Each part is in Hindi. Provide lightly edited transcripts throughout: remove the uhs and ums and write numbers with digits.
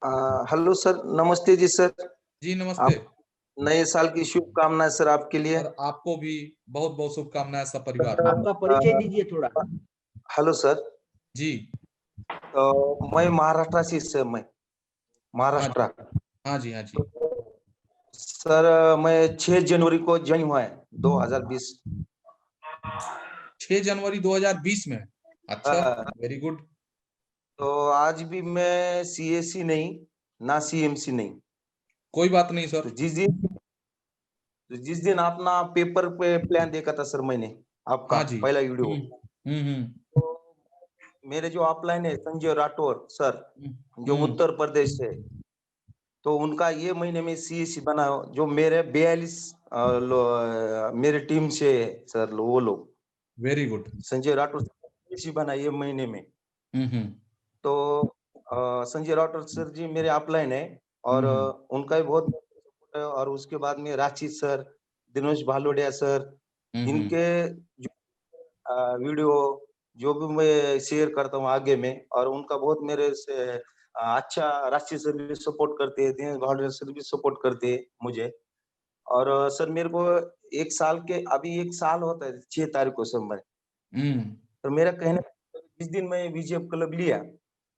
हेलो सर, नमस्ते जी सर। जी नमस्ते। आप नए साल की शुभकामनाएं सर आपके लिए। और आपको भी बहुत बहुत शुभकामनाएं सब परिवार को। आपका परिचय दीजिए थोड़ा। Hello sir. जी मैं महाराष्ट्र से सर, मैं हाँ महाराष्ट्र। जी हाँ जी हाँ जी। सर मैं 6 जनवरी को ज्वाइन हुआ है 2020। 6 जनवरी 2020 में। अच्छा, वेरी गुड। तो आज भी मैं सीएसी नहीं, ना सीएमसी नहीं। कोई बात नहीं तो सर। जिस दिन अपना पेपर पे प्लान देखा था सर मैंने, आपका हाँ जी। पहला वीडियो। हम्म। तो मेरे जो ऑफलाइन है संजय राठौर सर, जो उत्तर प्रदेश से, तो उनका ये महीने में सीएसी बना, जो मेरे 42 मेरे टीम से है सर, वो लोग। Very good. Sanjay Rathore CAC बना ये महीने में। हम्म। तो संजय राठौर सर जी मेरे अपलाइन है, और उनका भी बहुत सपोर्ट है। और उसके बाद में रांची सर, दिनेश भालोडिया सर, इनके वीडियो जो भी मैं शेयर करता हूँ आगे में, और उनका बहुत मेरे से अच्छा, राशि सर भी सपोर्ट करते हैं, दिनेश भालोडिया सर भी सपोर्ट करते हैं मुझे। और सर मेरे को एक साल के, अभी एक साल होता है 6 तारीख को सर मैं। तो मेरा कहना, जिस दिन मैं विजय क्लब लिया,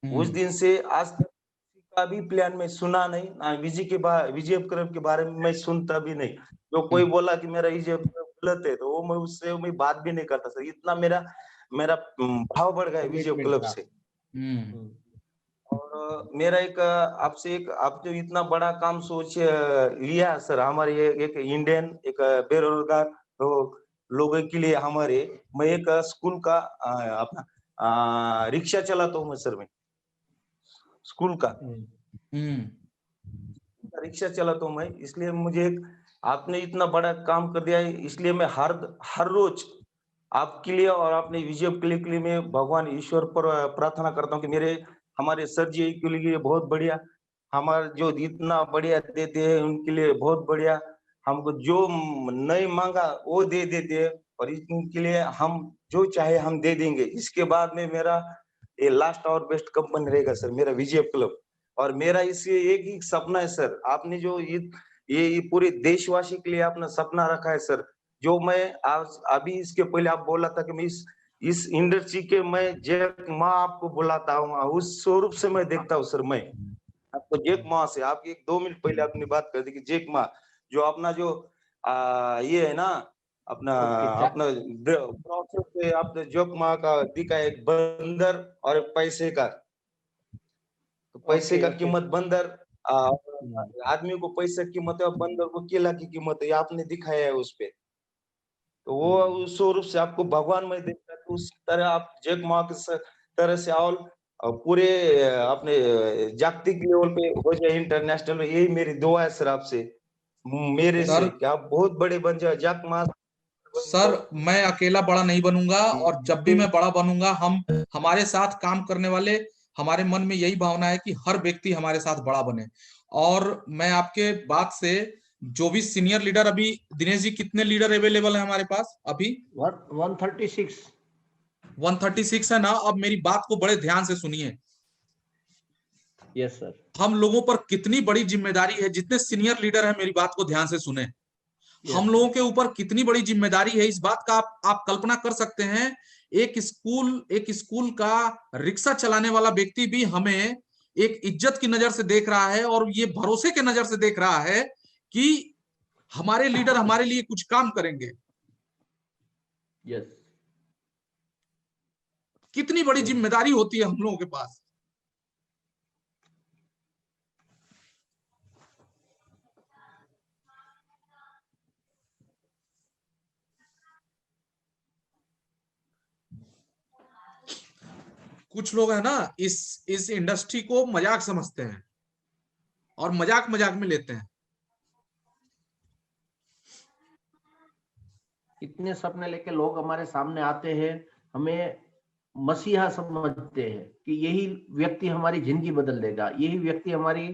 उस दिन से आज तक किसी का भी प्लान में सुना नहीं, ना विजय क्लब के बारे में मैं सुनता भी नहीं। जो कोई बोला कि मेरा विजय क्लब गलत है, तो वो मैं उससे मैं बात भी नहीं करता सर। इतना मेरा मेरा भाव बढ़ गया है विजय क्लब से। और मेरा एक आपसे, एक आप जो इतना बड़ा काम सोच लिया सर, हमारे एक इंडियन, एक बेरोजगार लोगों के लिए, हमारे, मैं एक स्कूल का अपना रिक्शा चलाता हूँ मैं सर, मैं स्कूल का रिक्शा चलाता हूँ मैं। इसलिए मुझे आपने इतना बड़ा काम कर दिया है, इसलिए मैं हर रोज आपके लिए और अपने विजय क्लिप के लिए मैं भगवान ईश्वर पर प्रार्थना करता हूँ कि मेरे हमारे सर जी के लिए बहुत बढ़िया, हमारे जो इतना बढ़िया देते हैं उनके लिए बहुत बढ़िया, हमको जो नहीं मांगा वो दे देते हैं, और इनके लिए हम जो चाहे हम दे देंगे। इसके बाद में मेरा ये लास्ट और बेस्ट कंपनी रहेगा सर, मेरा विजय क्लब। और मेरा इसे एक ही सपना है सर, आपने जो ये पूरे देशवासी के लिए अपना सपना रखा है सर, जो मैं आज अभी इसके पहले आप बोला था कि मैं इस इंडस्ट्री के मैं जैक माँ आपको बुलाता हूँ, उस स्वरूप से मैं देखता हूँ सर। मैं आपको जैक माँ से, आप एक 2 मिनट पहले आपने बात कर दी कि जैक माँ, जो अपना जो ये है ना, अपना अपना प्रोसेस पे आपने जैक माँ का दिखा, एक बंदर और एक पैसे का। तो पैसे का कीमत बंदर, आदमी को पैसे की कीमत है, और बंदर को केला की कीमत है, ये आपने दिखाया है उस पे। तो वो उस स्वरूप से आपको भगवान में देखता है, तो उस तरह आप जैक मा के तरह से और पूरे अपने जागतिक लेवल पे हो जाए, इंटरनेशनल में। यही मेरी दुआ है सर आपसे, मेरे से, कि आप बहुत बड़े बन जाए, जैक मा बन सर जाओ। मैं अकेला बड़ा नहीं बनूंगा, और जब भी मैं बड़ा बनूंगा, हम हमारे साथ काम करने वाले, हमारे मन में यही भावना है कि हर व्यक्ति हमारे साथ बड़ा बने। और मैं आपके बात से, जो भी सीनियर लीडर अभी, दिनेश जी कितने लीडर अवेलेबल है हमारे पास अभी? 136 136 है ना? अब मेरी बात को बड़े ध्यान से सुनिए। Yes sir. हम लोगों पर कितनी बड़ी जिम्मेदारी है, जितने सीनियर लीडर हैं मेरी बात को ध्यान से सुने। हम लोगों के ऊपर कितनी बड़ी जिम्मेदारी है, इस बात का आप कल्पना कर सकते हैं। एक स्कूल का रिक्शा चलाने वाला व्यक्ति भी हमें एक इज्जत की नजर से देख रहा है, और ये भरोसे के नजर से देख रहा है कि हमारे लीडर हमारे लिए कुछ काम करेंगे। यस। कितनी बड़ी जिम्मेदारी होती है हम लोगों के पास। कुछ लोग है ना, इस इंडस्ट्री को मजाक समझते हैं और मजाक मजाक में लेते हैं। इतने सपने लेके लोग हमारे सामने आते हैं, हमें मसीहा समझते हैं कि यही व्यक्ति हमारी जिंदगी बदल देगा, यही व्यक्ति हमारी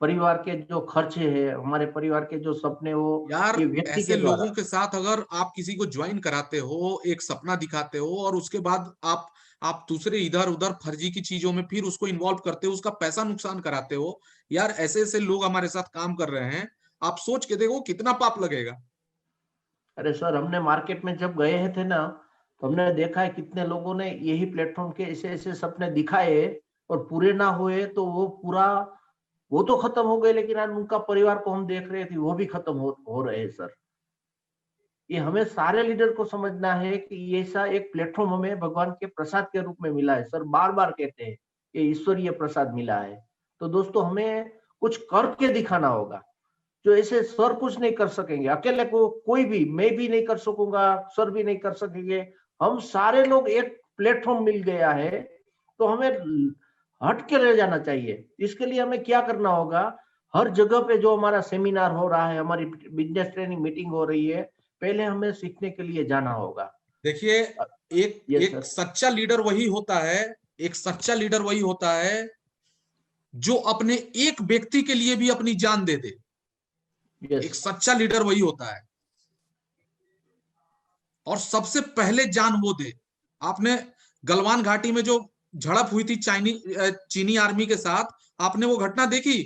परिवार के जो खर्चे हैं, हमारे परिवार के जो सपने, वो यार ये व्यक्ति ऐसे के द्वारा। लोगों के साथ अगर आप किसी को ज्वाइन कराते हो, एक सपना दिखाते हो, और उसके बाद आप आप दूसरे इधर उधर फर्जी की चीजों में फिर उसको इन्वॉल्व करते हो, उसका पैसा नुकसान कराते हो। यार ऐसे ऐसे लोग हमारे साथ काम कर रहे हैं, आप सोच के देखो कितना पाप लगेगा। अरे सर, हमने मार्केट में जब गए थे ना, तो हमने देखा है कितने लोगों ने यही प्लेटफॉर्म के ऐसे ऐसे सपने दिखाए और पूरे ना हुए, तो वो तो खत्म हो गए, लेकिन आज उनका परिवार को हम देख रहे थे, वो भी खत्म हो रहे हैं सर। ये हमें सारे लीडर को समझना है कि ये ऐसा एक प्लेटफॉर्म हमें भगवान के प्रसाद के रूप में मिला है सर। बार बार कहते हैं ये ईश्वरीय प्रसाद मिला है। तो दोस्तों, हमें कुछ करके दिखाना होगा। जो ऐसे सर कुछ नहीं कर सकेंगे अकेले, को कोई भी, मैं भी नहीं कर सकूंगा, सर भी नहीं कर सकेंगे। हम सारे लोग एक प्लेटफॉर्म मिल गया है, तो हमें हट के रह जाना चाहिए। इसके लिए हमें क्या करना होगा? हर जगह पे जो हमारा सेमिनार हो रहा है, हमारी बिजनेस ट्रेनिंग मीटिंग हो रही है, पहले हमें सीखने के लिए जाना होगा। देखिए, एक यस एक सर। सच्चा लीडर वही होता है, एक सच्चा लीडर वही होता है जो अपने एक व्यक्ति के लिए भी अपनी जान दे दे। यस। एक सच्चा लीडर वही होता है, और सबसे पहले जान वो दे। आपने गलवान घाटी में जो झड़प हुई थी चीनी आर्मी के साथ, आपने वो घटना देखी?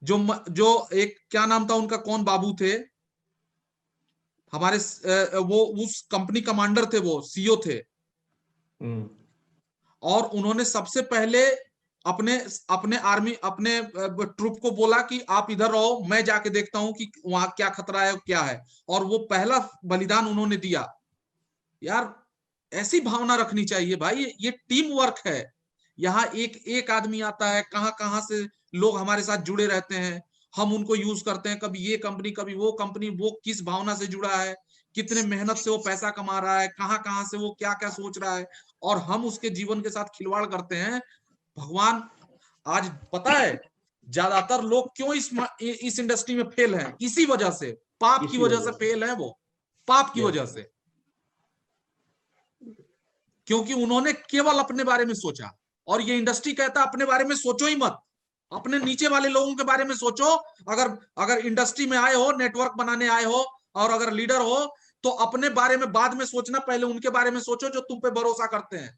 जो एक क्या नाम था उनका, कौन बाबू थे हमारे, वो उस कंपनी कमांडर थे, वो सीईओ थे, और उन्होंने सबसे पहले अपने अपने आर्मी अपने ट्रुप को बोला कि आप इधर रहो, मैं जाके देखता हूं कि वहां क्या खतरा है क्या है, और वो पहला बलिदान उन्होंने दिया। यार ऐसी भावना रखनी चाहिए भाई, ये टीम वर्क है। यहाँ एक एक आदमी आता है, कहां कहां से लोग हमारे साथ जुड़े रहते हैं, हम उनको यूज करते हैं, कभी ये कंपनी कभी वो कंपनी, वो किस भावना से जुड़ा है, कितने मेहनत से वो पैसा कमा रहा है, कहां कहां से वो क्या क्या सोच रहा है, और हम उसके जीवन के साथ खिलवाड़ करते हैं। भगवान, आज पता है ज्यादातर लोग क्यों इस इंडस्ट्री में फेल हैं? इसी वजह से, पाप की इसी वजह वजह से से। फेल है वो, पाप की यस वजह सर। से, क्योंकि उन्होंने केवल अपने बारे में सोचा। और ये इंडस्ट्री कहता है अपने बारे में सोचो ही मत, अपने नीचे वाले लोगों के बारे में सोचो। अगर अगर इंडस्ट्री में आए हो, नेटवर्क बनाने आए हो, और अगर लीडर हो, तो अपने बारे में बाद में सोचना, पहले उनके बारे में सोचो जो तुम पे भरोसा करते हैं।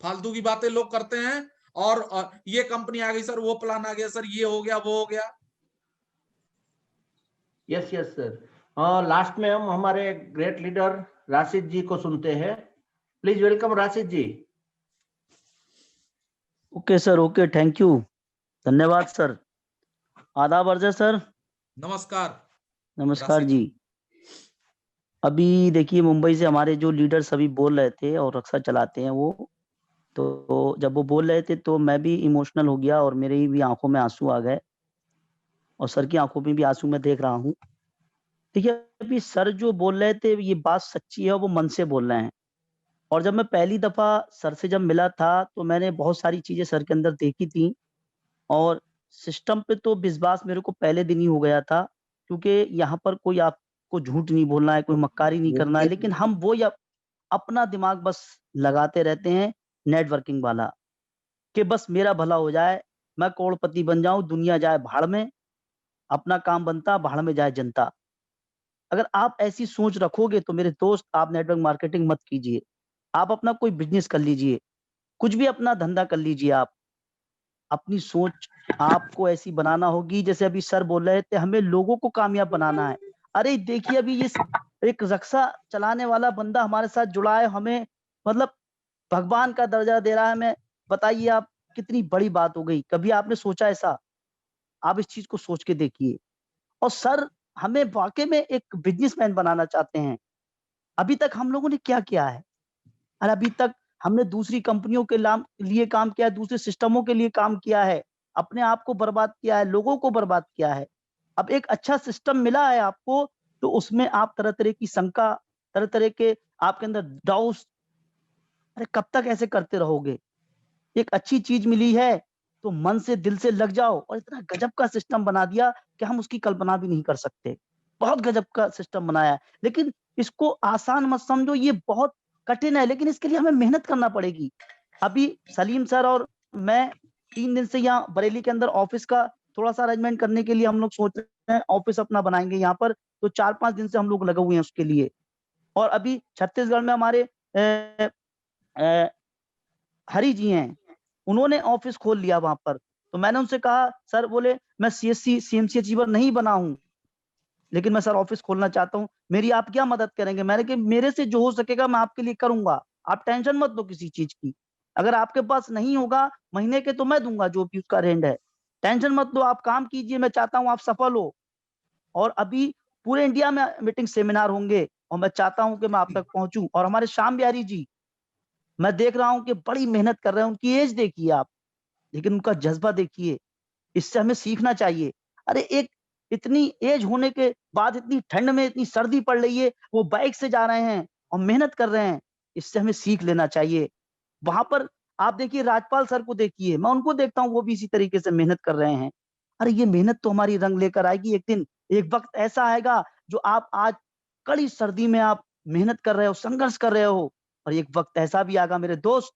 फालतू की बातें लोग करते हैं, और ये कंपनी आ गई सर, वो प्लान आ गया सर, ये हो गया वो हो गया। Yes yes sir. लास्ट में हम हमारे ग्रेट लीडर राशिद जी को सुनते हैं। Please welcome Rashid ji. Okay sir, okay, thank you, धन्यवाद सर। आदाब अर्जय सर। नमस्कार नमस्कार राशि जी। अभी देखिए, मुंबई से हमारे जो लीडर सभी बोल रहे थे और रक्षा चलाते हैं वो, तो जब वो बोल रहे थे तो मैं भी इमोशनल हो गया और मेरी भी आंखों में आंसू आ गए, और सर की आंखों में भी आंसू मैं देख रहा हूँ। देखिए, अभी सर जो बोल रहे थे ये बात सच्ची है, वो मन से बोल रहे हैं। और जब मैं पहली दफा सर से जब मिला था तो मैंने बहुत सारी चीजें सर के अंदर देखी थी, और सिस्टम पे तो विश्वास मेरे को पहले दिन ही हो गया था, क्योंकि यहाँ पर कोई आपको झूठ नहीं बोलना है, कोई मक्कारी नहीं करना है, लेकिन हम वो या अपना दिमाग बस लगाते रहते हैं, नेटवर्किंग वाला, कि बस मेरा भला हो जाए, मैं करोड़पति बन जाऊं, दुनिया जाए भाड़ में, अपना काम बनता, भाड़ में जाए जनता। अगर आप ऐसी सोच रखोगे तो मेरे दोस्त, आप नेटवर्क मार्केटिंग मत कीजिए, आप अपना कोई बिजनेस कर लीजिए, कुछ भी अपना धंधा कर लीजिए। आप अपनी सोच आपको ऐसी बनाना होगी, जैसे अभी सर बोल रहे थे, हमें लोगों को कामयाब बनाना है। अरे देखिए, अभी ये एक रक्षा चलाने वाला बंदा हमारे साथ जुड़ा है, हमें मतलब भगवान का दर्जा दे रहा है हमें। बताइए आप, कितनी बड़ी बात हो गई। कभी आपने सोचा ऐसा? आप इस चीज को सोच के देखिए। और सर हमें वाकई में एक बिजनेसमैन बनाना चाहते हैं। अभी तक हम लोगों ने क्या किया है? और अभी तक हमने दूसरी कंपनियों के लिए काम किया है, दूसरे सिस्टमों के लिए काम किया है, अपने आप को बर्बाद किया है, लोगों को बर्बाद किया है। अब एक अच्छा सिस्टम मिला है आपको, तो उसमें आप तरह तरह की शंका, तरह तरह के आपके अंदर डाउट्स, अरे कब तक ऐसे करते रहोगे? एक अच्छी चीज मिली है तो मन से दिल से लग जाओ। और इतना गजब का सिस्टम बना दिया कि हम उसकी कल्पना भी नहीं कर सकते। बहुत गजब का सिस्टम बनाया है, लेकिन इसको आसान मत समझो, ये बहुत कठिन है, लेकिन इसके लिए हमें मेहनत करना पड़ेगी। अभी सलीम सर और मैं 3 दिन से यहाँ बरेली के अंदर ऑफिस का थोड़ा सा अरेंजमेंट करने के लिए हम लोग सोच रहे हैं, ऑफिस अपना बनाएंगे यहाँ पर, तो 4-5 दिन से हम लोग लगे हुए हैं उसके लिए। और अभी छत्तीसगढ़ में हमारे हरि जी हैं, उन्होंने ऑफिस खोल लिया वहां पर। तो मैंने उनसे कहा, सर, बोले मैं सीएससी सीएमसी अचीवर नहीं बना हूं, लेकिन मैं सर ऑफिस खोलना चाहता हूं, मेरी आप क्या मदद करेंगे? मैंने कहा मेरे से जो हो सकेगा मैं आपके लिए करूंगा, आप टेंशन मत लो किसी चीज की। अगर आपके पास नहीं होगा महीने के तो मैं दूंगा जो भी उसका रेंट है, टेंशन मत लो, आप काम कीजिए, मैं चाहता हूं आप सफल हो। और अभी पूरे इंडिया में मीटिंग सेमिनार होंगे और मैं चाहता हूं कि मैं आप तक पहुंचूं। और हमारे श्याम बिहारी जी, मैं देख रहा हूं कि बड़ी मेहनत कर रहे हैं, उनकी एज देखिए आप, लेकिन उनका जज्बा देखिए, इससे हमें सीखना चाहिए। अरे एक इतनी एज होने के बाद इतनी ठंड में इतनी सर्दी पड़ रही है, वो बाइक से जा रहे हैं और मेहनत कर रहे हैं, इससे हमें सीख लेना चाहिए। वहां पर आप देखिए राजपाल सर को देखिए, मैं उनको देखता हूँ, वो भी इसी तरीके से मेहनत कर रहे हैं। अरे ये मेहनत तो हमारी रंग लेकर आएगी एक दिन। एक वक्त ऐसा आएगा जो आप आज कड़ी सर्दी में आप मेहनत कर रहे हो, संघर्ष कर रहे हो, और एक वक्त ऐसा भी आएगा मेरे दोस्त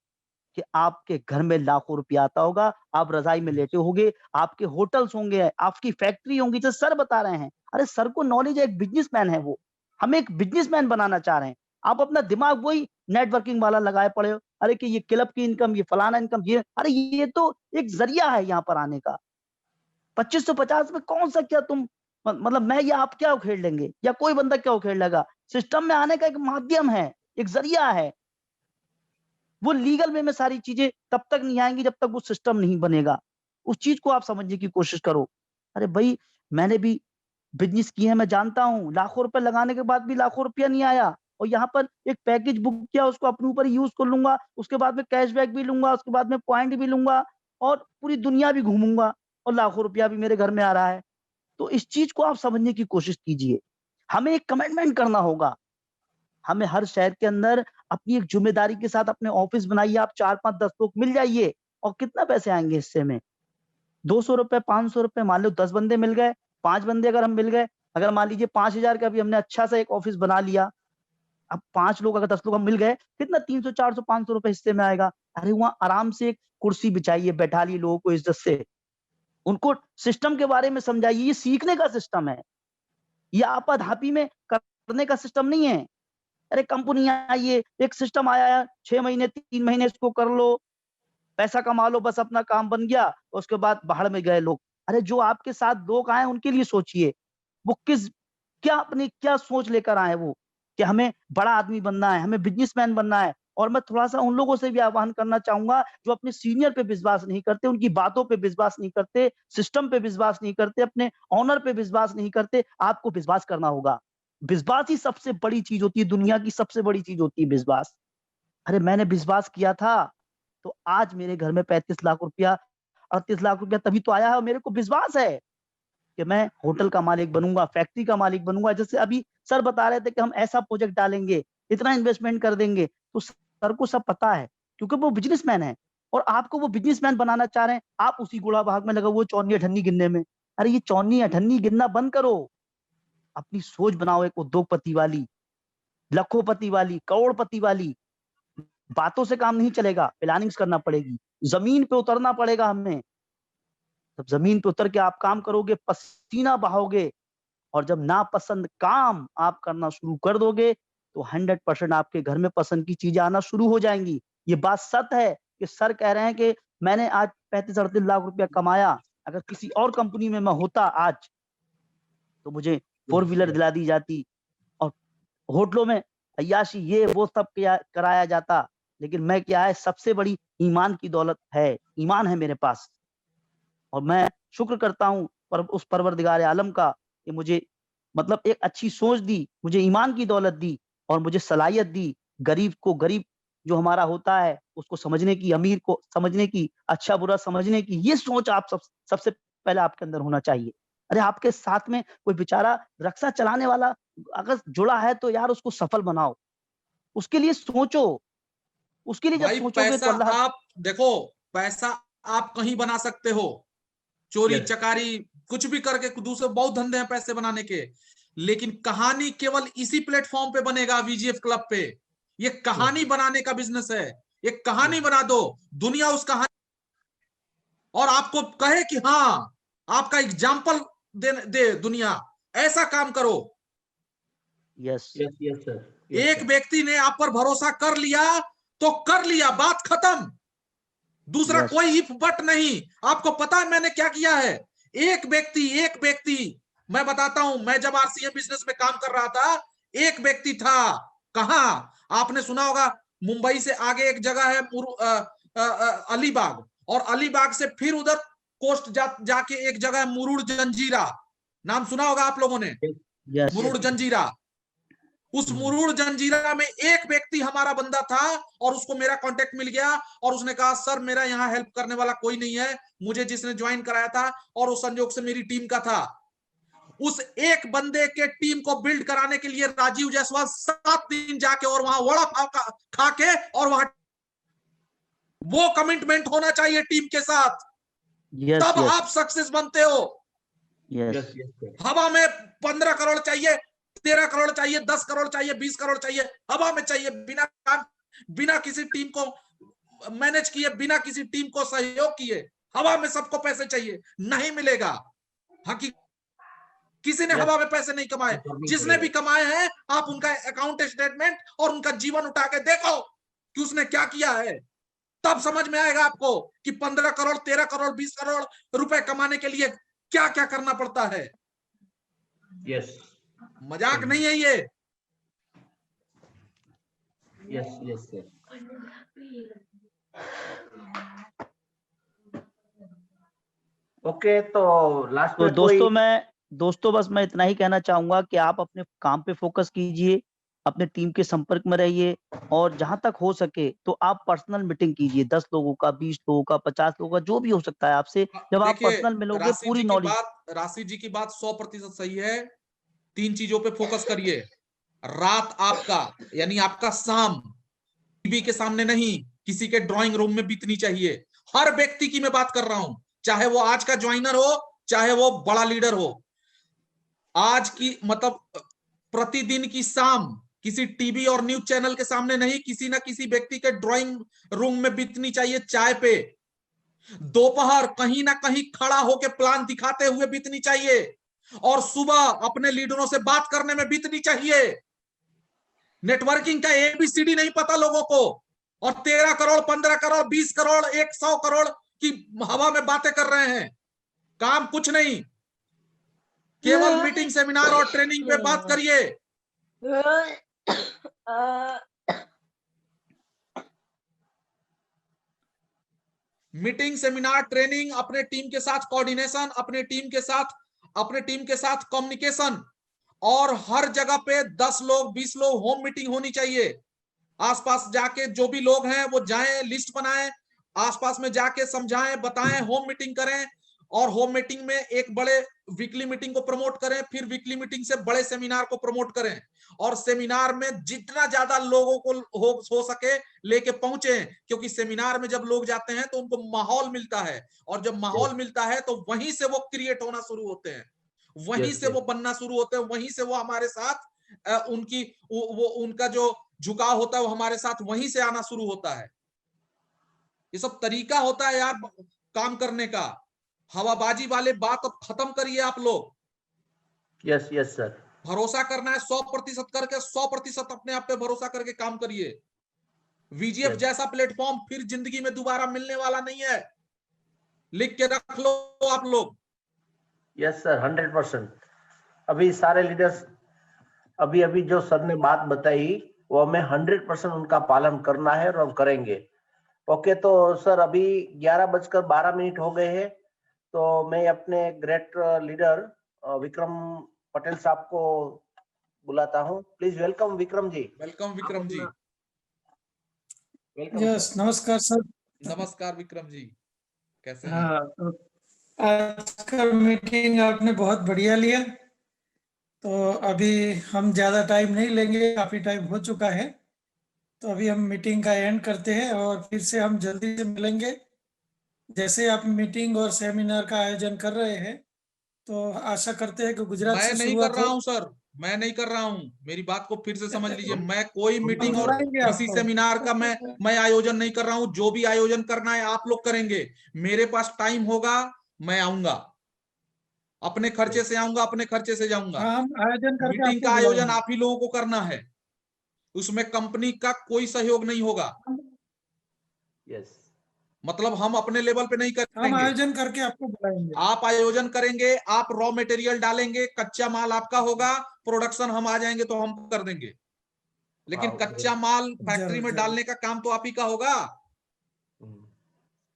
कि आपके घर में लाखों रुपया आता होगा, आप रजाई में लेटे होगे, आपके होटल्स होंगे, आपकी फैक्ट्री होंगी, जो सर बता रहे हैं। अरे सर को नॉलेज है, एक बिजनेसमैन है वो, हमें एक बिजनेसमैन बनाना चाह रहे हैं। आप अपना दिमाग वही नेटवर्किंग वाला लगाए पड़े हो, अरे कि ये क्लब की इनकम, ये फलाना इनकम, ये अरे ये तो एक जरिया है यहाँ पर आने का। 2550 में कौन सा क्या तुम मतलब मैं या आप क्या उखेड़ लेंगे, या कोई बंदा क्या उखेड़ लेगा? सिस्टम में आने का एक माध्यम है, एक जरिया है। वो लीगल वे में सारी चीजें तब तक नहीं आएंगी जब तक वो सिस्टम नहीं बनेगा। उस चीज को आप समझने की कोशिश करो। अरे भाई, मैंने भी बिजनेस किए हैं, मैं जानता हूँ, लाखों रुपए लगाने के बाद भी लाखों रुपया नहीं आया। और यहाँ पर एक पैकेज बुक किया, उसको अपने ऊपर यूज कर लूंगा, उसके बाद में कैशबैक भी लूंगा, उसके बाद में पॉइंट भी लूंगा, और पूरी दुनिया भी घूमूंगा, और लाखों रुपया भी मेरे घर में आ रहा है। तो इस चीज को आप समझने की कोशिश कीजिए। हमें एक कमिटमेंट करना होगा। हमें हर शहर के अंदर अपनी एक जिम्मेदारी के साथ अपने ऑफिस बनाइए, आप 4-5-10 लोग मिल जाइए, और कितना पैसे आएंगे हिस्से में? 200 रुपए, 500 रुपए, मान लो 10 बंदे मिल गए, 5 बंदे अगर हम मिल गए, अगर मान लीजिए 5000 का भी हमने अच्छा सा एक ऑफिस बना लिया, अब 5 लोग अगर 10 लोग हम मिल गए, कितना 300, 400, 500 रुपए हिस्से में आएगा। अरे वहां आराम से एक कुर्सी बिछाइए, बैठा लिए लोगों को इज्जत से, उनको सिस्टम के बारे में समझाइए। ये सीखने का सिस्टम है, ये आपाधापी में करने का सिस्टम नहीं है। अरे कंपनी आई है, एक सिस्टम आया है, 6 महीने 3 महीने इसको कर लो, पैसा कमा लो, बस अपना काम बन गया, उसके बाद बाहर में गए लोग। अरे जो आपके साथ लोग आए उनके लिए सोचिए, वो क्या अपनी क्या सोच लेकर आए, वो कि हमें बड़ा आदमी बनना है, हमें बिजनेसमैन बनना है। और मैं थोड़ा सा उन लोगों से भी आह्वान करना चाहूंगा जो अपने सीनियर पे विश्वास नहीं करते, उनकी बातों पे विश्वास नहीं करते, सिस्टम पे विश्वास नहीं करते, अपने ऑनर पे विश्वास नहीं करते। आपको विश्वास करना होगा। विश्वास ही सबसे बड़ी चीज होती है, दुनिया की सबसे बड़ी चीज होती है विश्वास। अरे मैंने विश्वास किया था, तो आज मेरे घर में 35 लाख रुपया, 38 लाख रुपया तभी तो आया है, और मेरे को विश्वास है कि मैं होटल का मालिक बनूंगा, फैक्ट्री का मालिक बनूंगा। जैसे अभी सर बता रहे थे कि हम ऐसा प्रोजेक्ट डालेंगे, इतना इन्वेस्टमेंट कर देंगे, तो सर को सब पता है, क्योंकि वो बिजनेसमैन है, और आपको वो बिजनेसमैन बनाना चाह रहे हैं। आप उसी गुड़ा भाग में लगा वो चौनी अठन्नी गिनने में। अरे ये चौनी अठन्नी गिनना बंद करो, अपनी सोच बनाओ एक उद्योगपति वाली, लखोपति वाली, करोड़पति वाली। बातों से काम नहीं चलेगा, प्लानिंग्स करना पड़ेगी, जमीन पे उतरना पड़ेगा हमें। जब जमीन पे उतर के आप काम करोगे, पसीना बहाओगे, और जब नापसंद काम आप करना शुरू कर दोगे, तो 100% आपके घर में पसंद की चीजें आना शुरू हो जाएंगी। ये बात सत्य है कि सर कह रहे हैं कि मैंने आज 35-38 लाख रुपया कमाया, अगर किसी और कंपनी में मैं होता आज, तो मुझे 4 व्हीलर दिला दी जाती, और होटलों में अय्याशी ये वो सब कराया जाता। लेकिन मैं क्या है, सबसे बड़ी ईमान की दौलत है, ईमान है मेरे पास, और मैं शुक्र करता हूँ पर उस परवरदिगार आलम का कि मुझे मतलब एक अच्छी सोच दी, मुझे ईमान की दौलत दी, और मुझे सलाहियत दी गरीब को, गरीब जो हमारा होता है उसको समझने की, अमीर को समझने की, अच्छा बुरा समझने की। ये सोच आप सबसे पहले आपके अंदर होना चाहिए। अरे आपके साथ में कोई बेचारा रक्षा चलाने वाला अगर जुड़ा है, तो यार उसको सफल बनाओ, उसके लिए सोचो। उसके लिए जब भाई सोचोगे पैसा तो अल्लाह। आप देखो, पैसा आप कहीं बना सकते हो, चोरी Yes. चकारी कुछ भी करके, दूसरे बहुत धंधे हैं पैसे बनाने के, लेकिन कहानी केवल इसी प्लेटफॉर्म पे बनेगा, वीजीएफ क्लब पे। ये कहानी बनाने का बिजनेस है, ये कहानी बना दो, दुनिया उस कहानी और आपको कहे कि हाँ, आपका एग्जाम्पल दे दुनिया, ऐसा काम करो। Yes Yes, yes, sir. एक व्यक्ति ने आप पर भरोसा कर लिया तो कर लिया, बात खत्म। दूसरा कोई इफ बट नहीं। आपको पता है मैंने क्या किया है? एक व्यक्ति मैं बताता हूं, मैं जब आरसीएम बिजनेस में काम कर रहा था, एक व्यक्ति था। कहां? आपने सुना होगा, मुंबई से आगे एक जगह है अलीबाग, और अलीबाग से फिर उधर कोस्ट जाके एक जगह है मुरुड़ जंजीरा। नाम सुना होगा आप लोगों ने? मुरुड़ जंजीरा। उस मुरुड़ जंजीरा में एक व्यक्ति हमारा बंदा था, और उसको मेरा कांटेक्ट मिल गया, और उसने कहा सर मेरा यहाँ हेल्प करने वाला कोई नहीं है, मुझे जिसने ज्वाइन कराया था और वो संयोग से मेरी टीम का था। उस एक बंदे के टीम को बिल्ड कराने के लिए राजीव जायसवाल 7 दिन जाके और वहां वड़ा पाव खा के, और वहां वो कमिटमेंट होना चाहिए टीम के साथ, तब आप सक्सेस बनते हो। हवा में 15 करोड़ चाहिए, 13 करोड़ चाहिए, 10 करोड़ चाहिए, 20 करोड़ चाहिए, हवा में चाहिए, बिना किसी टीम को मैनेज किए, बिना किसी टीम को सहयोग किए, हवा में सबको पैसे चाहिए, नहीं मिलेगा। हकीकत किसी ने हवा में पैसे नहीं कमाए। जिसने भी कमाए हैं, आप उनका अकाउंट स्टेटमेंट और उनका जीवन उठा के देखो कि उसने क्या किया है, तब समझ में आएगा आपको कि 15 करोड़, 13 करोड़, 20 करोड़ रुपए कमाने के लिए क्या क्या करना पड़ता है। मजाक नहीं है ये। यस। ओके, तो लास्ट में दोस्तों बस मैं इतना ही कहना चाहूंगा कि आप अपने काम पे फोकस कीजिए, अपने टीम के संपर्क में रहिए, और जहां तक हो सके तो आप पर्सनल मीटिंग कीजिए, 10 लोगों का, 20 लोगों का, 50 लोगों का, जो भी हो सकता है आपसे। जब आप पर्सनल मिलोगे, पूरी नॉलेज। राशि जी की बात 100% सही है। 3 चीजों पे फोकस करिए। रात आपका, यानी आपका शाम टीवी के सामने नहीं, किसी के ड्राइंग रूम में बीतनी चाहिए। हर व्यक्ति की मैं बात कर रहा हूं, चाहे वो आज का ज्वाइनर हो, चाहे वो बड़ा लीडर हो। आज की मतलब प्रतिदिन की शाम किसी टीवी और न्यूज चैनल के सामने नहीं, किसी ना किसी व्यक्ति के ड्राइंग रूम में बीतनी चाहिए, चाय पे। दोपहर कहीं ना कहीं खड़ा होकर प्लान दिखाते हुए बीतनी चाहिए, और सुबह अपने लीडरों से बात करने में बीतनी चाहिए। नेटवर्किंग का एबीसीडी नहीं पता लोगों को, और 13 करोड़, 15 करोड़, 20 करोड़, 100 करोड़ की हवा में बातें कर रहे हैं। काम कुछ नहीं, केवल मीटिंग, सेमिनार और ट्रेनिंग पे बात करिए। मीटिंग, सेमिनार, ट्रेनिंग, अपने टीम के साथ कोऑर्डिनेशन, अपने टीम के साथ कम्युनिकेशन, और हर जगह पे 10 लोग, 20 लोग होम मीटिंग होनी चाहिए। आसपास जाके जो भी लोग हैं वो जाएं, लिस्ट बनाएं, आसपास में जाके समझाएं, बताएं, होम मीटिंग करें, और होम मीटिंग में एक बड़े वीकली मीटिंग को प्रमोट करें, फिर वीकली मीटिंग से बड़े सेमिनार को प्रमोट करें, और सेमिनार में जितना ज्यादा लोगों को हो सके लेके पहुंचे, क्योंकि सेमिनार में जब लोग जाते हैं तो उनको माहौल मिलता है, और जब माहौल मिलता है तो वहीं से वो क्रिएट होना शुरू होते हैं, वहीं से वो बनना शुरू होते हैं, वहीं से वो हमारे साथ उनका जो झुकाव होता है वो हमारे साथ वहीं से आना शुरू होता है। ये सब तरीका होता है यार काम करने का। हवाबाजी वाले बात अब खत्म करिए आप लोग। Yes sir. भरोसा करना है 100% करके, 100% अपने आप पे भरोसा करके काम करिए। वीजीएफ जैसा प्लेटफॉर्म फिर जिंदगी में दोबारा मिलने वाला नहीं है, लिख के रख लो आप लोग। Yes sir, 100%। अभी सारे लीडर्स, अभी जो सर ने बात बताई वो हमें 100% उनका पालन करना है, और हम करेंगे। ओके, तो सर अभी 11:12 हो गए हैं, तो मैं अपने ग्रेट लीडर विक्रम पटेल साहब को बुलाता हूं। Please welcome Vikram ji. Welcome Vikram ji. Yes, नमस्कार सर। नमस्कार विक्रम जी, कैसे हैं? हाँ, तो आज का मीटिंग आपने बहुत बढ़िया लिया। तो अभी हम ज़्यादा टाइम नहीं लेंगे, काफ़ी टाइम हो चुका है, तो अभी हम मीटिंग का एंड करते हैं और फिर से हम जल्दी से मिलेंगे। जैसे आप मीटिंग और सेमिनार का आयोजन कर रहे हैं, तो आशा करते हैं कि गुजरात मैं से नहीं कर शुरुआत रहा हो। हूं सर, मैं नहीं कर रहा हूं, मेरी बात को फिर से समझ लीजिए। मैं कोई मीटिंग और बुलाएंगे किसी आपको। सेमिनार का मैं आयोजन नहीं कर रहा हूं। जो भी आयोजन करना है आप लोग करेंगे। मेरे पास टाइम होगा, मैं आऊंगा, अपने खर्चे से आऊंगा, अपने खर्चे से जाऊंगा। हाँ, हम आयोजन करके मीटिंग आपको का आयोजन बुलाएंगे। आप ही लोगों को करना है। उसमें कंपनी का कोई सहयोग नहीं होगा। यस, मतलब हम अपने लेवल पे नहीं हम करेंगे, आयोजन करके आपको बुलाएंगे। आप आयोजन करेंगे, आप रॉ मटेरियल डालेंगे, कच्चा माल आपका होगा, प्रोडक्शन हम आ जाएंगे तो हम कर देंगे, लेकिन हाँ, कच्चा माल फैक्ट्री जरूर में जरूर डालने का काम तो आप ही का होगा।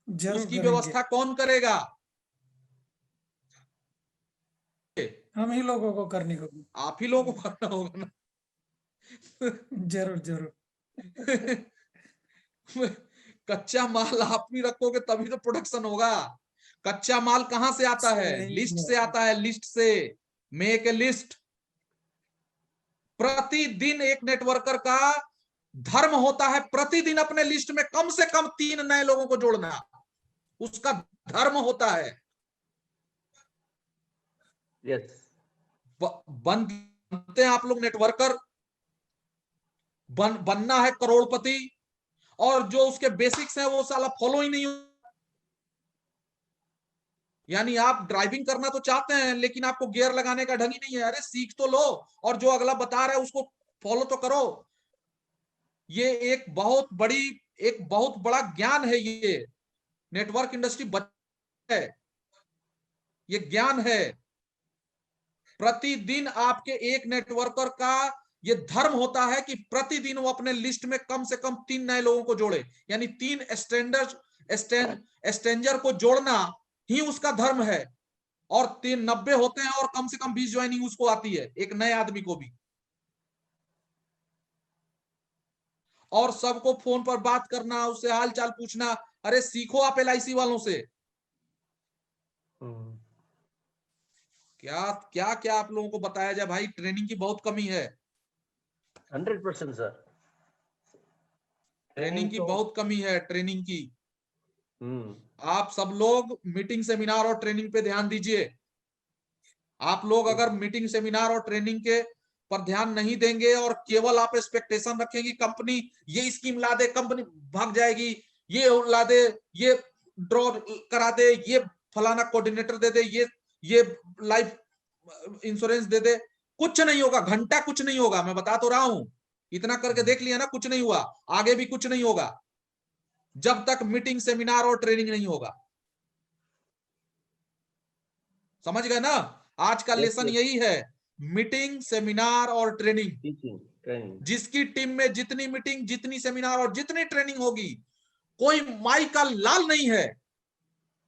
जरूर उसकी करेंगे, व्यवस्था कौन करेगा? हम ही लोगों को करनी होगी। आप ही लोगों को करना होगा ना। जरूर जरूर कच्चा माल आप ही रखोगे तभी तो प्रोडक्शन होगा। कच्चा माल कहां से आता है? सही लिस्ट बात से है। आता है, लिस्ट से। Make a list. प्रतिदिन एक नेटवर्कर का धर्म होता है प्रतिदिन अपने लिस्ट में कम से कम 3 नए लोगों को जोड़ना, उसका धर्म होता है। यस, बनते हैं आप लोग नेटवर्कर, बनना है करोड़पति, और जो उसके बेसिक्स हैं वो साला फॉलो ही नहीं हो। यानी आप ड्राइविंग करना तो चाहते हैं लेकिन आपको गियर लगाने का ढंग ही नहीं है। अरे सीख तो लो, और जो अगला बता रहा है उसको फॉलो तो करो। ये एक बहुत बड़ा ज्ञान है। ये नेटवर्क इंडस्ट्री है, ये ज्ञान है। प्रतिदिन आपके एक नेटवर्कर का ये धर्म होता है कि प्रतिदिन वो अपने लिस्ट में कम से कम 3 नए लोगों को जोड़े, यानी 3 स्ट्रेंजर को जोड़ना ही उसका धर्म है। और 90 होते हैं और कम से कम 20 ज्वाइनिंग उसको आती है, एक नए आदमी को भी। और सबको फोन पर बात करना, उससे हाल चाल पूछना। अरे सीखो आप LIC वालों से। क्या क्या क्या आप लोगों को बताया जाए भाई, ट्रेनिंग की बहुत कमी है। 100% सर। ट्रेनिंग की तो बहुत कमी है, ट्रेनिंग की। हम्म आप सब लोग मीटिंग सेमिनार और ट्रेनिंग पे ध्यान दीजिए। आप लोग अगर मीटिंग सेमिनार और ट्रेनिंग के पर ध्यान नहीं देंगे और केवल आप एक्सपेक्टेशन रखेंगे कंपनी ये स्कीम ला दे, कंपनी भाग जाएगी, ये ला दे, ये ड्रॉ करा दे, ये फलाना कोऑर्डिनेटर दे दे, ये लाइफ इंश्योरेंस दे दे, कुछ नहीं होगा। घंटा कुछ नहीं होगा, मैं बता तो रहा हूं। इतना करके देख लिया ना, कुछ नहीं हुआ, आगे भी कुछ नहीं होगा जब तक मीटिंग सेमिनार और ट्रेनिंग नहीं होगा। समझ गए ना? आज का लेसन यही है, मीटिंग सेमिनार और ट्रेनिंग। Teaching training. जिसकी टीम में जितनी मीटिंग, जितनी सेमिनार और जितनी ट्रेनिंग होगी, कोई माई का लाल नहीं है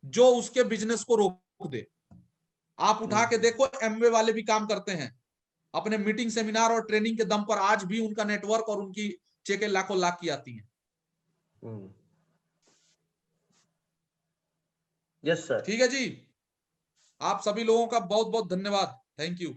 जो उसके बिजनेस को रोक दे। आप उठा के देखो, एमवे वाले भी काम करते हैं अपने मीटिंग सेमिनार और ट्रेनिंग के दम पर। आज भी उनका नेटवर्क और उनकी चेकें लाखों लाख की आती हैं। Yes sir. ठीक है जी, आप सभी लोगों का बहुत बहुत धन्यवाद। Thank you.